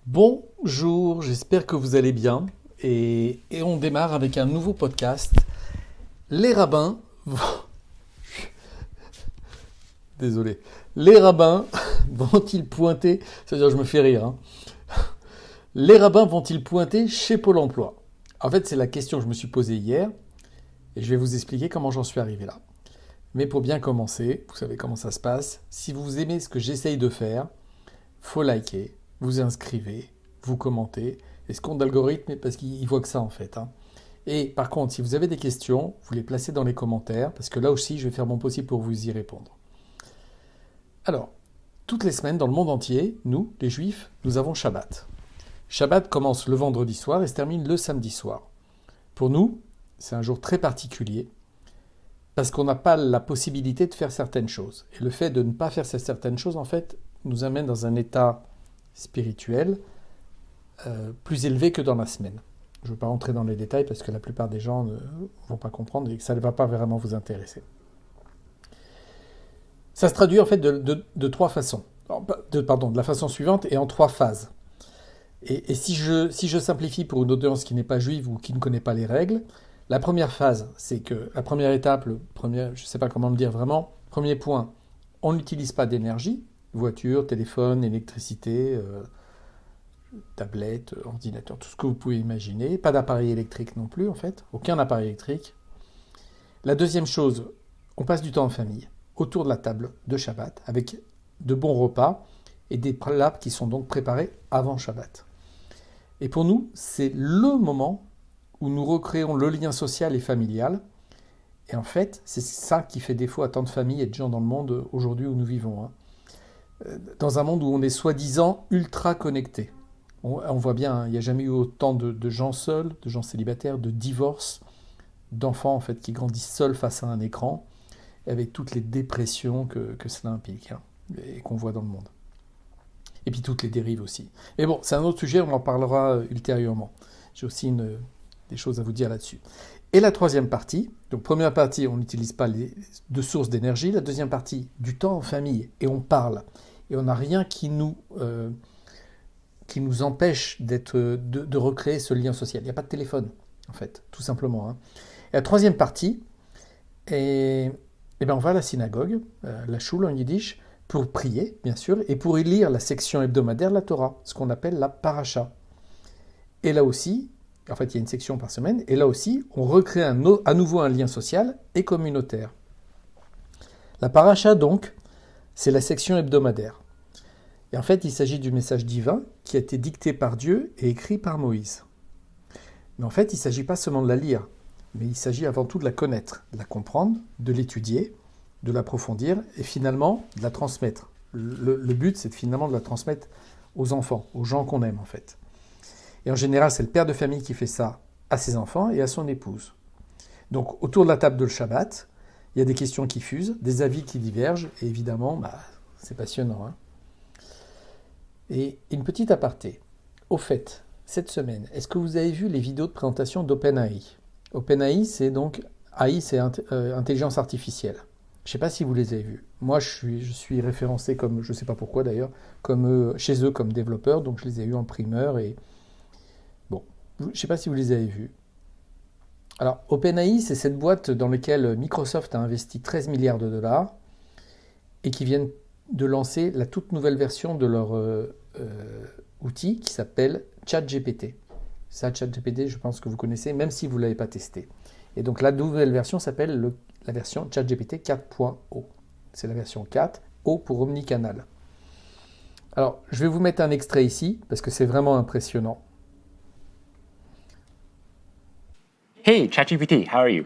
Bonjour, j'espère que vous allez bien. Et on démarre avec un nouveau podcast. Les rabbins vont... Désolé. Les rabbins vont-ils pointer... C'est-à-dire, je me fais rire. Hein. Les rabbins vont-ils pointer chez Pôle emploi? En fait, c'est la question que je me suis posée hier. Et je vais vous expliquer comment j'en suis arrivé là. Mais pour bien commencer, vous savez comment ça se passe. Si vous aimez ce que j'essaye de faire, faut liker, vous inscrivez, vous commentez. Et ce compte d'algorithme, parce qu'il voit que ça en fait. Hein. Et par contre, si vous avez des questions, vous les placez dans les commentaires, parce que là aussi, je vais faire mon possible pour vous y répondre. Alors, toutes les semaines, dans le monde entier, nous, les Juifs, nous avons Shabbat. Shabbat commence le vendredi soir et se termine le samedi soir. Pour nous, c'est un jour très particulier, parce qu'on n'a pas la possibilité de faire certaines choses. Et le fait de ne pas faire ces certaines choses, en fait, nous amène dans un état spirituel plus élevé que dans la semaine. Je ne veux pas rentrer dans les détails parce que la plupart des gens ne vont pas comprendre et que ça ne va pas vraiment vous intéresser. Ça se traduit en fait de trois façons. De la façon suivante et en trois phases. Et si je simplifie pour une audience qui n'est pas juive ou qui ne connaît pas les règles, la première phase, c'est que la première étape, je ne sais pas comment le dire vraiment, premier point, on n'utilise pas d'énergie, voiture, téléphone, électricité, tablette, ordinateur, tout ce que vous pouvez imaginer. Pas d'appareil électrique non plus, en fait. Aucun appareil électrique. La deuxième chose, on passe du temps en famille, autour de la table de Shabbat, avec de bons repas et des plats qui sont donc préparés avant Shabbat. Et pour nous, c'est le moment où nous recréons le lien social et familial. Et en fait, c'est ça qui fait défaut à tant de familles et de gens dans le monde aujourd'hui où nous vivons. Hein. Dans un monde où on est soi-disant ultra connectés. On voit bien, hein, il n'y a jamais eu autant de gens seuls, de gens célibataires, de divorces, d'enfants en fait qui grandissent seuls face à un écran, avec toutes les dépressions que cela implique hein, et qu'on voit dans le monde. Et puis toutes les dérives aussi. Mais bon, c'est un autre sujet, on en parlera ultérieurement. J'ai aussi des choses à vous dire là-dessus. Et la troisième partie, donc première partie, on n'utilise pas de sources d'énergie, la deuxième partie, du temps en famille, et on parle. Et on n'a rien qui nous empêche de recréer ce lien social. Il n'y a pas de téléphone, en fait, tout simplement. Hein. Et la troisième partie, on va à la synagogue, la shul en yiddish, pour prier, bien sûr, et pour y lire la section hebdomadaire de la Torah, ce qu'on appelle la paracha. Et là aussi, en fait, il y a une section par semaine, et là aussi, on recrée à nouveau un lien social et communautaire. La paracha, donc, c'est la section hebdomadaire. Et en fait, il s'agit du message divin qui a été dicté par Dieu et écrit par Moïse. Mais en fait, il ne s'agit pas seulement de la lire, mais il s'agit avant tout de la connaître, de la comprendre, de l'étudier, de l'approfondir et finalement de la transmettre. Le but, c'est finalement de la transmettre aux enfants, aux gens qu'on aime en fait. Et en général, c'est le père de famille qui fait ça à ses enfants et à son épouse. Donc, autour de la table de le Shabbat, il y a des questions qui fusent, des avis qui divergent, et évidemment, c'est passionnant. Hein. Et une petite aparté. Au fait, cette semaine, est-ce que vous avez vu les vidéos de présentation d'OpenAI? OpenAI, c'est donc AI, c'est intelligence artificielle. Je ne sais pas si vous les avez vus. Moi, je suis référencé comme, je ne sais pas pourquoi d'ailleurs, chez eux comme développeur, donc je les ai eus en primeur et bon, je ne sais pas si vous les avez vus. Alors, OpenAI, c'est cette boîte dans laquelle Microsoft a investi 13 milliards de dollars et qui viennent de lancer la toute nouvelle version de leur outil qui s'appelle ChatGPT. Ça, ChatGPT, je pense que vous connaissez, même si vous ne l'avez pas testé. Et donc, la nouvelle version s'appelle la version ChatGPT 4.0. C'est la version 4, O pour omnicanal. Alors, je vais vous mettre un extrait ici, parce que c'est vraiment impressionnant. Hey, ChatGPT, how are you?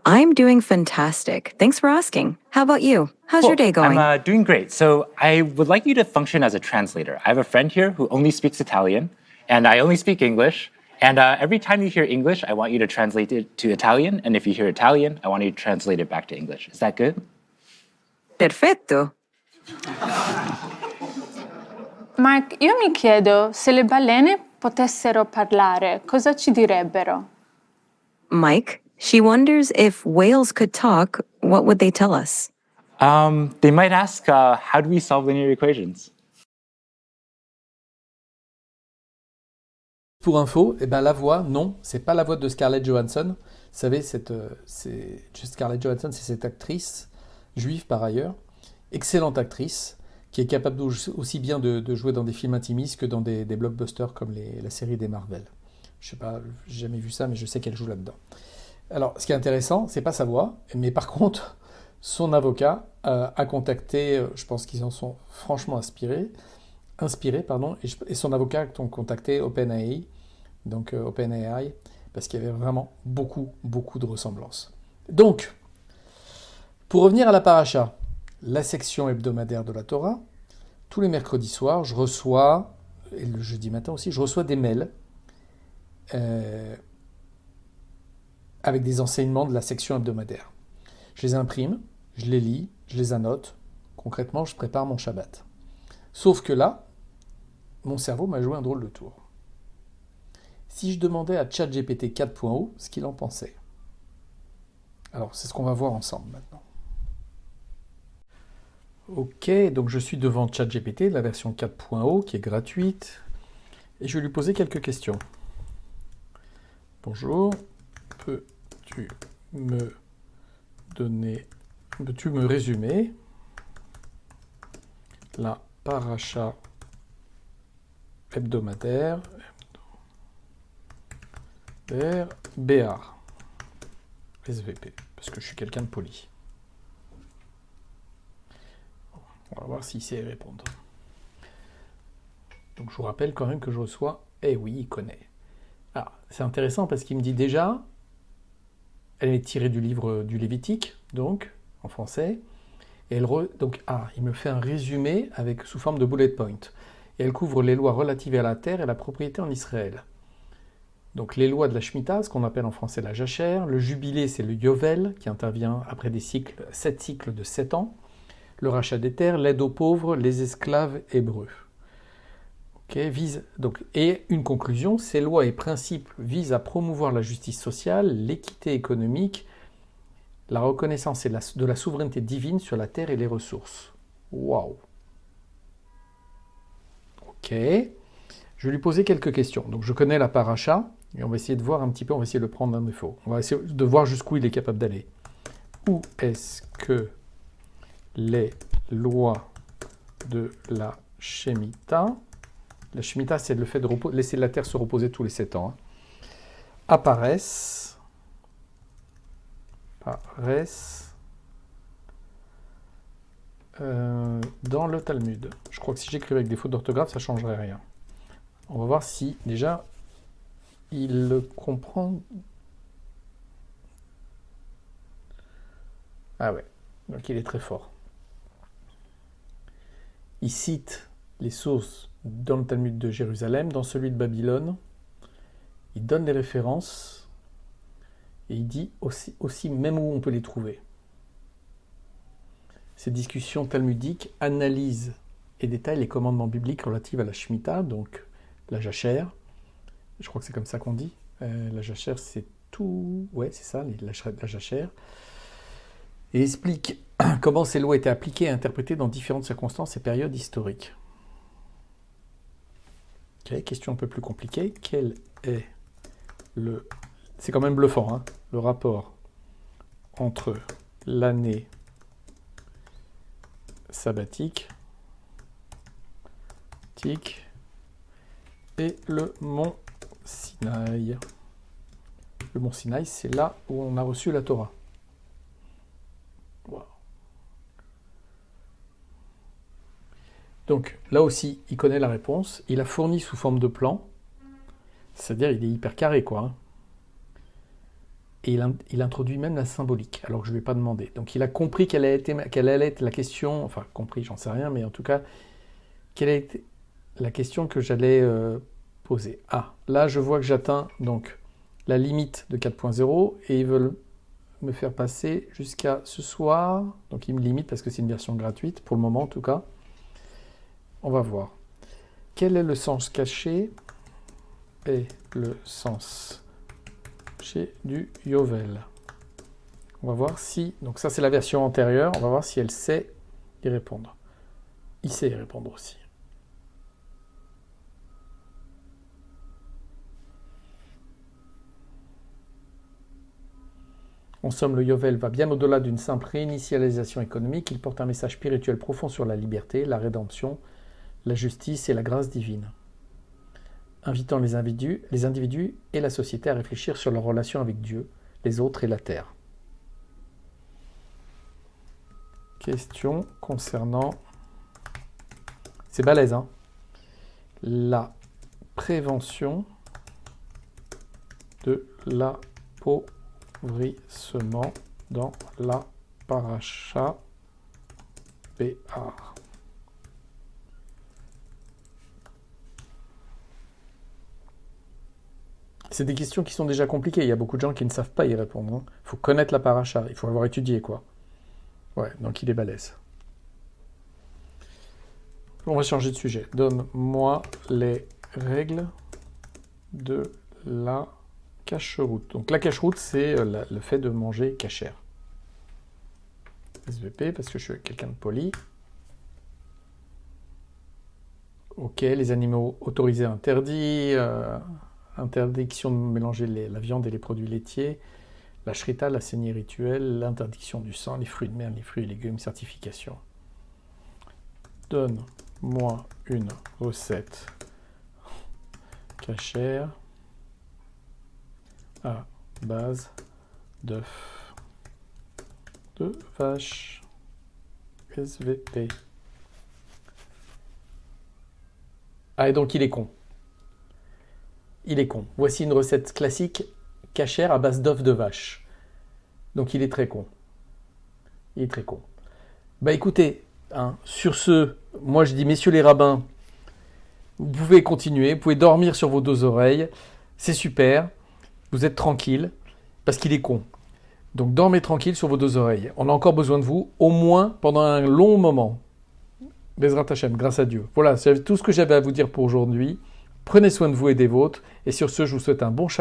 I'm doing fantastic. Thanks for asking. How about you? How's your day going? I'm doing great. So I would like you to function as a translator. I have a friend here who only speaks Italian, and I only speak English. And every time you hear English, I want you to translate it to Italian. And if you hear Italian, I want you to translate it back to English. Is that good? Perfetto. Mark, io mi chiedo, se le balene potessero parlare, cosa ci direbbero? Mike, she wonders if whales could talk, what would they tell us? They might ask, how do we solve linear equations? Pour info, eh ben, la voix, non, c'est pas la voix de Scarlett Johansson. Vous savez, Scarlett Johansson, c'est cette actrice, juive par ailleurs, excellente actrice, qui est capable aussi bien de jouer dans des films intimistes que dans des blockbusters comme la série des Marvel. Je sais pas, j'ai jamais vu ça, mais je sais qu'elle joue là-dedans. Alors, ce qui est intéressant, c'est pas sa voix, mais par contre, son avocat a contacté, je pense qu'ils en sont franchement inspirés, et son avocat a contacté OpenAI, donc OpenAI, parce qu'il y avait vraiment beaucoup, beaucoup de ressemblances. Donc, pour revenir à la paracha, la section hebdomadaire de la Torah, tous les mercredis soirs, je reçois, et le jeudi matin aussi, je reçois des mails avec des enseignements de la section hebdomadaire. Je les imprime, je les lis, je les annote. Concrètement, je prépare mon Shabbat. Sauf que là, mon cerveau m'a joué un drôle de tour. Si je demandais à ChatGPT 4.0 ce qu'il en pensait. Alors, c'est ce qu'on va voir ensemble maintenant. Ok, donc je suis devant ChatGPT, la version 4.0 qui est gratuite, et je vais lui poser quelques questions. Bonjour, peux-tu me résumer la paracha hebdomadaire Béar SVP, parce que je suis quelqu'un de poli. On va voir s'il sait répondre. Donc je vous rappelle quand même que je reçois, eh oui, il connaît. Ah, c'est intéressant parce qu'il me dit déjà, elle est tirée du livre du Lévitique, donc, en français, et il me fait un résumé sous forme de bullet point. Et elle couvre les lois relatives à la terre et la propriété en Israël. Donc les lois de la Shemitah, ce qu'on appelle en français la jachère, le jubilé c'est le yovel, qui intervient après 7 cycles de 7 ans, le rachat des terres, l'aide aux pauvres, les esclaves hébreux. Et une conclusion, ces lois et principes visent à promouvoir la justice sociale, l'équité économique, la reconnaissance de la souveraineté divine sur la terre et les ressources. Waouh. Ok. Je vais lui poser quelques questions. Donc je connais la paracha, et on va essayer de voir un petit peu, on va essayer de le prendre d'un défaut. On va essayer de voir jusqu'où il est capable d'aller. Où est-ce que les lois de la Shemitah, la Shemitah c'est le fait de laisser la terre se reposer tous les 7 ans, apparaissent dans le Talmud. Je crois que si j'écrivais avec des fautes d'orthographe, ça ne changerait rien. On va voir si déjà il le comprend. Ah ouais, donc il est très fort. Il cite les sources dans le Talmud de Jérusalem, dans celui de Babylone. Il donne les références et il dit aussi même où on peut les trouver. Ces discussions talmudiques analysent et détaillent les commandements bibliques relatifs à la Shemitah, donc la jachère. Je crois que c'est comme ça qu'on dit. La jachère, c'est tout. Ouais, c'est ça, la jachère. Et explique comment ces lois étaient appliquées et interprétées dans différentes circonstances et périodes historiques. Okay, question un peu plus compliquée. Quel est c'est quand même bluffant, le rapport entre l'année sabbatique et le mont Sinaï. Le mont Sinaï, c'est là où on a reçu la Torah. Wow. Donc là aussi, il connaît la réponse. Il a fourni sous forme de plan. C'est-à-dire, il est hyper carré, quoi. Et il introduit même la symbolique, alors que je ne lui ai pas demandé. Donc il a compris quelle allait être la question, enfin compris, j'en sais rien, mais en tout cas, quelle a été la question que j'allais poser. Ah, là je vois que j'atteins donc la limite de 4.0 et ils veulent me faire passer jusqu'à ce soir. Donc ils me limitent parce que c'est une version gratuite, pour le moment en tout cas. On va voir. Quel est le sens caché et le sens du Yovel. On va voir si... Donc ça c'est la version antérieure. On va voir si elle sait y répondre. Il sait y répondre aussi. En somme, le Yovel va bien au-delà d'une simple réinitialisation économique. Il porte un message spirituel profond sur la liberté, la rédemption, la justice et la grâce divine, invitant les individus et la société à réfléchir sur leur relation avec Dieu, les autres et la terre. Question concernant... C'est balèze, hein? La prévention de l'appauvrissement dans la paracha Béar. C'est des questions qui sont déjà compliquées. Il y a beaucoup de gens qui ne savent pas y répondre. Il faut connaître la paracha. Il faut avoir étudié, quoi. Ouais, donc il est balèze. On va changer de sujet. Donne-moi les règles de la cacheroute. Donc la cacheroute, c'est le fait de manger cachère. SVP, parce que je suis quelqu'un de poli. Ok, les animaux autorisés interdits. Interdiction de mélanger la viande et les produits laitiers. La shrita, la saignée rituelle. L'interdiction du sang, les fruits de mer, les fruits et légumes, certification. Donne-moi une recette cachère à base d'œufs de vache. SVP. Ah, et donc il est con. Il est con. Voici une recette classique cachère à base d'œufs de vache. Donc il est très con. Il est très con. Bah écoutez, hein, sur ce, moi je dis, messieurs les rabbins, vous pouvez continuer, vous pouvez dormir sur vos deux oreilles, c'est super, vous êtes tranquille, parce qu'il est con. Donc dormez tranquille sur vos deux oreilles. On a encore besoin de vous, au moins pendant un long moment. Bezrat Hashem, grâce à Dieu. Voilà, c'est tout ce que j'avais à vous dire pour aujourd'hui. Prenez soin de vous et des vôtres. Et sur ce, je vous souhaite un bon Shabbat.